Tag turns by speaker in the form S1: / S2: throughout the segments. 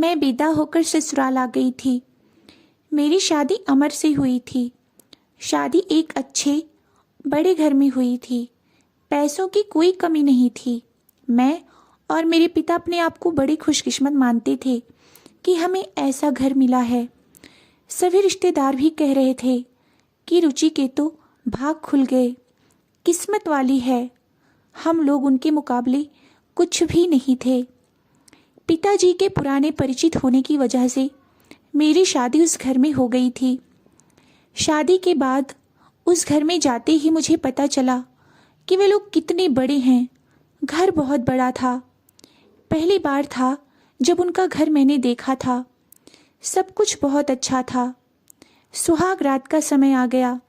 S1: मैं विदा होकर ससुराल आ गई थी। मेरी शादी अमर से हुई थी। शादी एक अच्छे बड़े घर में हुई थी। पैसों की कोई कमी नहीं थी। मैं और मेरे पिता अपने आप को बड़ी खुशकिस्मत मानते थे कि हमें ऐसा घर मिला है। सभी रिश्तेदार भी कह रहे थे कि रुचि के तो भाग खुल गए, किस्मत वाली है। हम लोग उनके मुकाबले कुछ भी नहीं थे। पिताजी के पुराने परिचित होने की वजह से मेरी शादी उस घर में हो गई थी। शादी के बाद उस घर में जाते ही मुझे पता चला कि वे लोग कितने बड़े हैं। घर बहुत बड़ा था। पहली बार था जब उनका घर मैंने देखा था। सब कुछ बहुत अच्छा था। सुहाग रात का समय आ गया,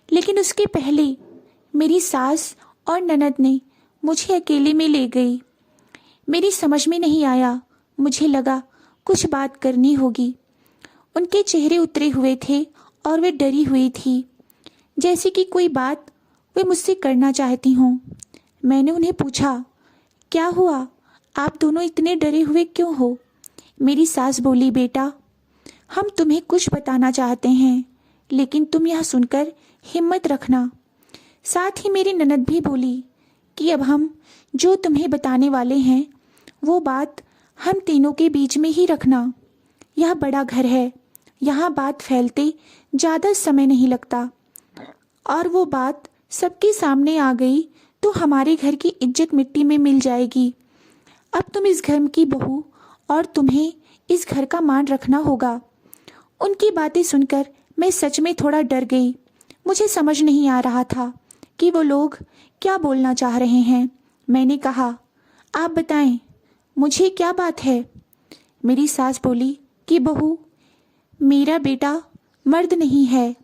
S1: लेकिन उसके पहले मेरी सास और ननद ने मुझे अकेले में ले गई। मेरी समझ में नहीं आया। मुझे लगा कुछ बात करनी होगी। उनके चेहरे उतरे हुए थे और वे डरी हुई थी, जैसे कि कोई बात वे मुझसे करना चाहती हों। मैंने उन्हें पूछा, क्या हुआ? आप दोनों इतने डरे हुए क्यों हो? मेरी सास बोली, बेटा, हम तुम्हें कुछ बताना चाहते हैं, लेकिन तुम यह सुनकर हिम्मत रखना। साथ ही मेरी ननद भी बोली कि अब हम जो तुम्हें बताने वाले हैं वो बात हम तीनों के बीच में ही रखना। यह बड़ा घर है, यहाँ बात फैलते ज़्यादा समय नहीं लगता, और वो बात सबके सामने आ गई तो हमारे घर की इज्जत मिट्टी में मिल जाएगी। अब तुम इस घर की बहू और तुम्हें इस घर का मान रखना होगा। उनकी बातें सुनकर मैं सच में थोड़ा डर गई। मुझे समझ नहीं आ रहा था कि वो लोग क्या बोलना चाह रहे हैं। मैंने कहा, आप बताएं, मुझे क्या बात है? मेरी सास बोली कि बहू, मेरा बेटा मर्द नहीं है।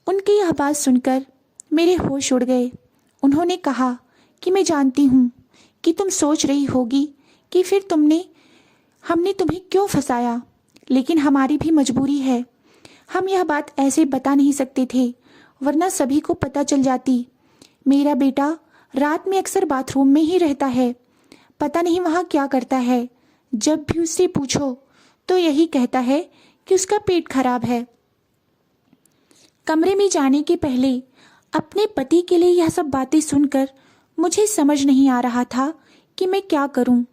S1: उनकी यह बात सुनकर मेरे होश उड़ गए। उन्होंने कहा कि मैं जानती हूँ कि तुम सोच रही होगी कि फिर हमने तुम्हें क्यों फंसाया, लेकिन हमारी भी मजबूरी है। हम यह बात ऐसे बता नहीं सकते थे, वरना सभी को पता चल जाती। मेरा बेटा रात में अक्सर बाथरूम में ही रहता है। पता नहीं वहाँ क्या करता है। जब भी उससे पूछो तो यही कहता है कि उसका पेट खराब है। कमरे में जाने के पहले अपने पति के लिए यह सब बातें सुनकर मुझे समझ नहीं आ रहा था कि मैं क्या करूं।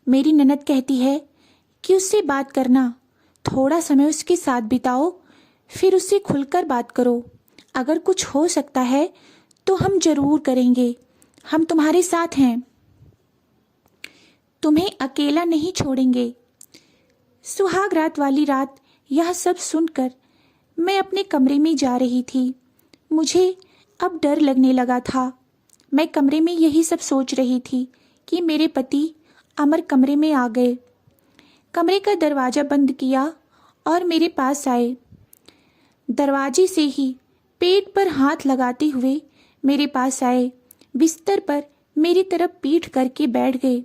S1: मेरी ननद कहती है कि उससे बात करना, थोड़ा समय उसके साथ बिताओ, फिर उससे खुलकर बात करो। अगर कुछ हो सकता है तो हम जरूर करेंगे। हम तुम्हारे साथ हैं, तुम्हें अकेला नहीं छोड़ेंगे। सुहाग रात वाली रात यह सब सुनकर मैं अपने कमरे में जा रही थी। मुझे अब डर लगने लगा था। मैं कमरे में यही सब सोच रही थी कि मेरे पति अमर कमरे में आ गए। कमरे का दरवाज़ा बंद किया और मेरे पास आए। दरवाजे से ही पेट पर हाथ लगाते हुए मेरे पास आए। बिस्तर पर मेरी तरफ पीठ करके बैठ गए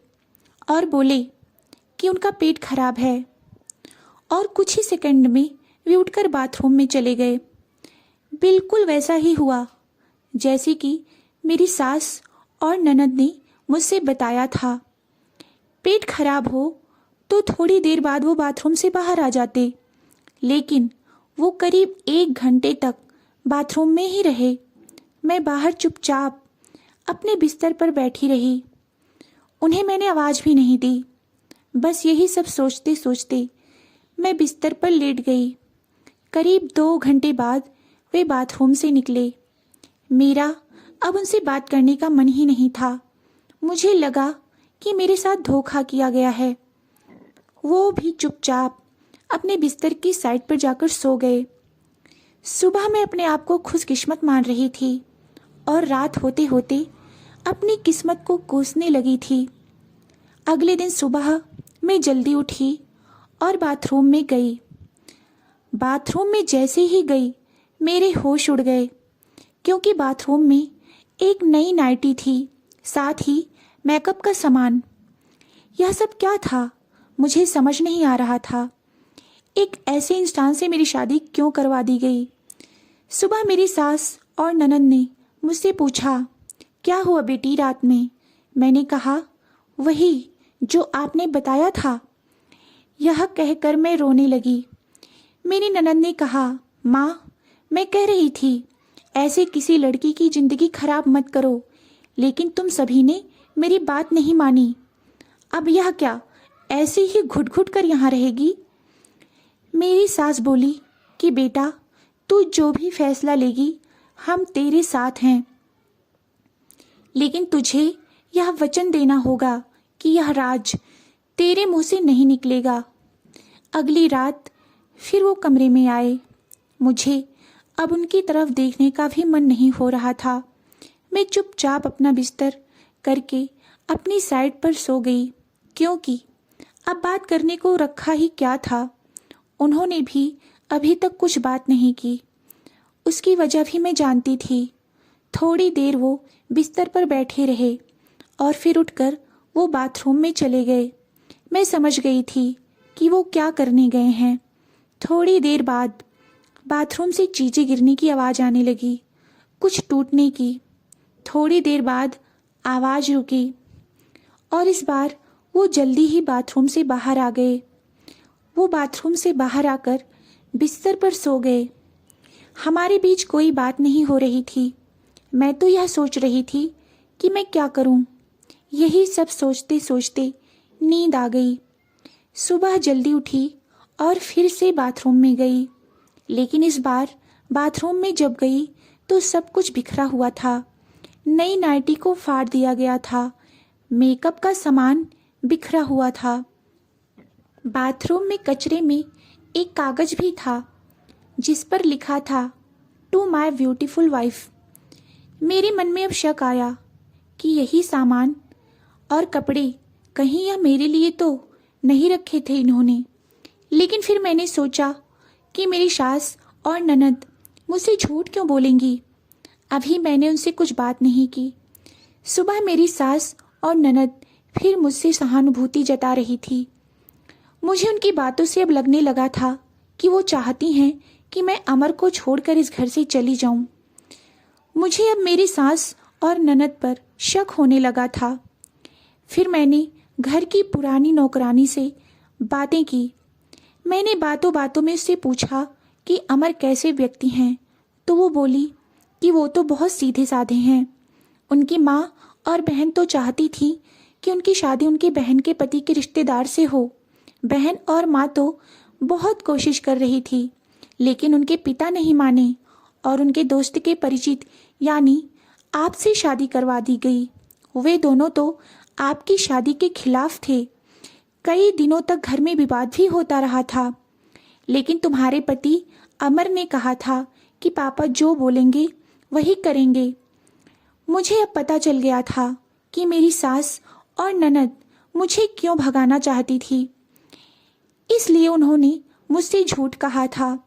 S1: और बोले कि उनका पेट खराब है, और कुछ ही सेकंड में वे उठकर बाथरूम में चले गए। बिल्कुल वैसा ही हुआ जैसे कि मेरी सास और ननद ने मुझसे बताया था। पेट खराब हो तो थोड़ी देर बाद वो बाथरूम से बाहर आ जाते, लेकिन वो करीब 1 घंटे तक बाथरूम में ही रहे। मैं बाहर चुपचाप अपने बिस्तर पर बैठी रही। उन्हें मैंने आवाज़ भी नहीं दी। बस यही सब सोचते सोचते मैं बिस्तर पर लेट गई। करीब 2 घंटे बाद वे बाथरूम से निकले। मेरा अब उनसे बात करने का मन ही नहीं था। मुझे लगा कि मेरे साथ धोखा किया गया है। वो भी चुपचाप अपने बिस्तर की साइड पर जाकर सो गए। सुबह मैं अपने आप को खुशकिस्मत मान रही थी और रात होते होते अपनी किस्मत को कोसने लगी थी। अगले दिन सुबह मैं जल्दी उठी और बाथरूम में गई। बाथरूम में जैसे ही गई मेरे होश उड़ गए, क्योंकि बाथरूम में एक नई नाइटी थी, साथ ही मेकअप का सामान। यह सब क्या था मुझे समझ नहीं आ रहा था। एक ऐसे इंसान से मेरी शादी क्यों करवा दी गई। सुबह मेरी सास और ननद ने मुझसे पूछा, क्या हुआ बेटी रात में? मैंने कहा, वही जो आपने बताया था। यह कहकर मैं रोने लगी। मेरी ननद ने कहा, माँ, मैं कह रही थी ऐसे किसी लड़की की जिंदगी खराब मत करो, लेकिन तुम सभी ने मेरी बात नहीं मानी। अब यह क्या, ऐसे ही घुट घुट कर यहाँ रहेगी? मेरी सास बोली कि बेटा, तू जो भी फैसला लेगी हम तेरे साथ हैं, लेकिन तुझे यह वचन देना होगा कि यह राज तेरे मुंह से नहीं निकलेगा। अगली रात फिर वो कमरे में आए। मुझे अब उनकी तरफ देखने का भी मन नहीं हो रहा था। मैं चुपचाप अपना बिस्तर करके अपनी साइड पर सो गई, क्योंकि अब बात करने को रखा ही क्या था। उन्होंने भी अभी तक कुछ बात नहीं की। उसकी वजह भी मैं जानती थी। थोड़ी देर वो बिस्तर पर बैठे रहे और फिर उठकर वो बाथरूम में चले गए। मैं समझ गई थी कि वो क्या करने गए हैं। थोड़ी देर बाद बाथरूम से चीज़ें गिरने की आवाज़ आने लगी, कुछ टूटने की। थोड़ी देर बाद आवाज़ रुकी और इस बार वो जल्दी ही बाथरूम से बाहर आ गए। वो बाथरूम से बाहर आकर बिस्तर पर सो गए। हमारे बीच कोई बात नहीं हो रही थी। मैं तो यह सोच रही थी कि मैं क्या करूं। यही सब सोचते सोचते नींद आ गई। सुबह जल्दी उठी और फिर से बाथरूम में गई, लेकिन इस बार बाथरूम में जब गई तो सब कुछ बिखरा हुआ था। नई नाइटी को फाड़ दिया गया था। मेकअप का सामान बिखरा हुआ था। बाथरूम में कचरे में एक कागज भी था जिस पर लिखा था, टू माई ब्यूटीफुल वाइफ। मेरे मन में अब शक आया कि यही सामान और कपड़े कहीं यह मेरे लिए तो नहीं रखे थे इन्होंने। लेकिन फिर मैंने सोचा कि मेरी सास और ननद मुझसे झूठ क्यों बोलेंगी। अभी मैंने उनसे कुछ बात नहीं की। सुबह मेरी सास और ननद फिर मुझसे सहानुभूति जता रही थी। मुझे उनकी बातों से अब लगने लगा था कि वो चाहती हैं कि मैं अमर को छोड़कर इस घर से चली जाऊं। मुझे अब मेरी सास और ननद पर शक होने लगा था। फिर मैंने घर की पुरानी नौकरानी से बातें की। मैंने बातों बातों में उससे पूछा कि अमर कैसे व्यक्ति हैं, तो वो बोली कि वो तो बहुत सीधे साधे हैं। उनकी माँ और बहन तो चाहती थी कि उनकी शादी उनकी बहन के पति के रिश्तेदार से हो। बहन और माँ तो बहुत कोशिश कर रही थी, लेकिन उनके पिता नहीं माने और उनके दोस्त के परिचित यानी आपसे शादी करवा दी गई। वे दोनों तो आपकी शादी के खिलाफ थे। कई दिनों तक घर में विवाद भी होता रहा था, लेकिन तुम्हारे पति अमर ने कहा था कि पापा जो बोलेंगे वही करेंगे। मुझे अब पता चल गया था कि मेरी सास और ननद मुझे क्यों भगाना चाहती थी। इसलिए उन्होंने मुझसे झूठ कहा था।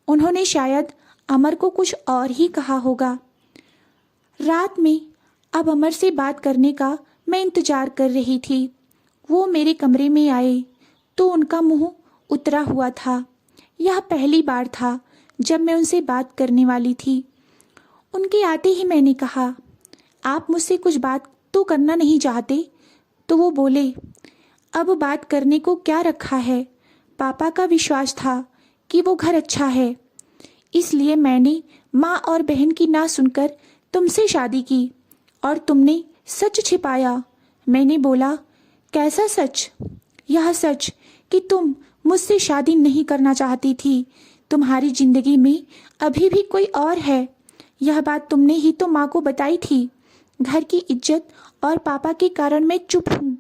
S1: उन्होंने शायद अमर को कुछ और ही कहा होगा। रात में अब अमर से बात करने का मैं इंतजार कर रही थी। वो मेरे कमरे में आए तो उनका मुंह उतरा हुआ था। यह पहली बार था जब मैं उनसे बात करने वाली थी। उनके आते ही मैंने कहा, आप मुझसे कुछ बात तो करना नहीं चाहते? तो वो बोले, अब बात करने को क्या रखा है। पापा का विश्वास था कि वो घर अच्छा है, इसलिए मैंने माँ और बहन की ना सुनकर तुमसे शादी की और तुमने सच छिपाया। मैंने बोला, कैसा सच? यह सच कि तुम मुझसे शादी नहीं करना चाहती थी। तुम्हारी जिंदगी में अभी भी कोई और है। यह बात तुमने ही तो माँ को बताई थी। घर की इज्जत और पापा के कारण मैं चुप हूँ,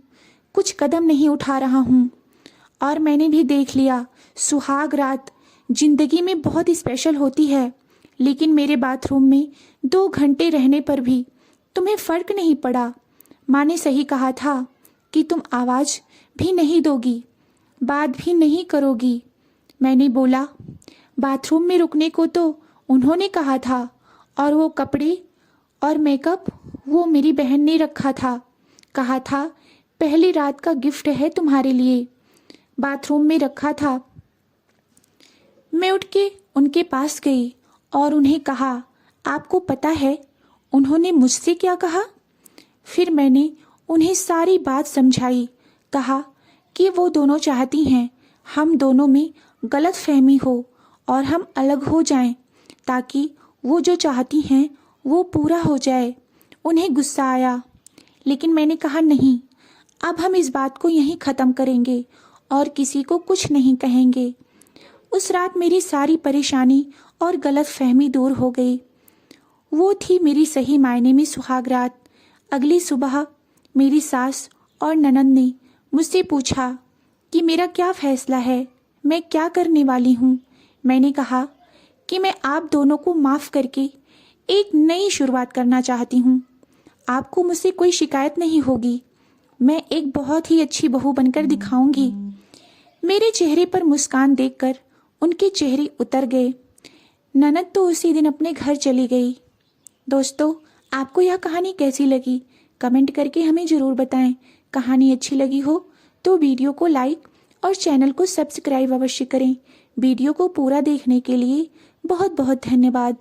S1: कुछ कदम नहीं उठा रहा हूँ। और मैंने भी देख लिया, सुहाग रात जिंदगी में बहुत स्पेशल होती है, लेकिन मेरे बाथरूम में 2 घंटे रहने पर भी तुम्हें फर्क नहीं पड़ा। माँ ने सही कहा था कि तुम आवाज़ भी नहीं दोगी, बात भी नहीं करोगी। मैंने बोला, बाथरूम में रुकने को तो उन्होंने कहा था, और वो कपड़े और मेकअप वो मेरी बहन ने रखा था। कहा था पहली रात का गिफ्ट है तुम्हारे लिए, बाथरूम में रखा था। मैं उठ के उनके पास गई और उन्हें कहा, आपको पता है उन्होंने मुझसे क्या कहा? फिर मैंने उन्हें सारी बात समझाई। कहा कि वो दोनों चाहती हैं हम दोनों में गलत फहमी हो और हम अलग हो जाएं, ताकि वो जो चाहती हैं वो पूरा हो जाए। उन्हें गुस्सा आया, लेकिन मैंने कहा नहीं, अब हम इस बात को यहीं ख़त्म करेंगे और किसी को कुछ नहीं कहेंगे। उस रात मेरी सारी परेशानी और गलत फहमी दूर हो गई। वो थी मेरी सही मायने में सुहाग रात। अगली सुबह मेरी सास और ननद ने मुझसे पूछा कि मेरा क्या फैसला है, मैं क्या करने वाली हूँ। मैंने कहा कि मैं आप दोनों को माफ़ करके एक नई शुरुआत करना चाहती हूँ। आपको मुझसे कोई शिकायत नहीं होगी। मैं एक बहुत ही अच्छी बहू बनकर दिखाऊंगी। मेरे चेहरे पर मुस्कान देखकर उनके चेहरे उतर गए। ननद तो उसी दिन अपने घर चली गई। दोस्तों, आपको यह कहानी कैसी लगी? कमेंट करके हमें ज़रूर बताएं। कहानी अच्छी लगी हो तो वीडियो को लाइक और चैनल को सब्सक्राइब अवश्य करें। वीडियो को पूरा देखने के लिए बहुत बहुत धन्यवाद।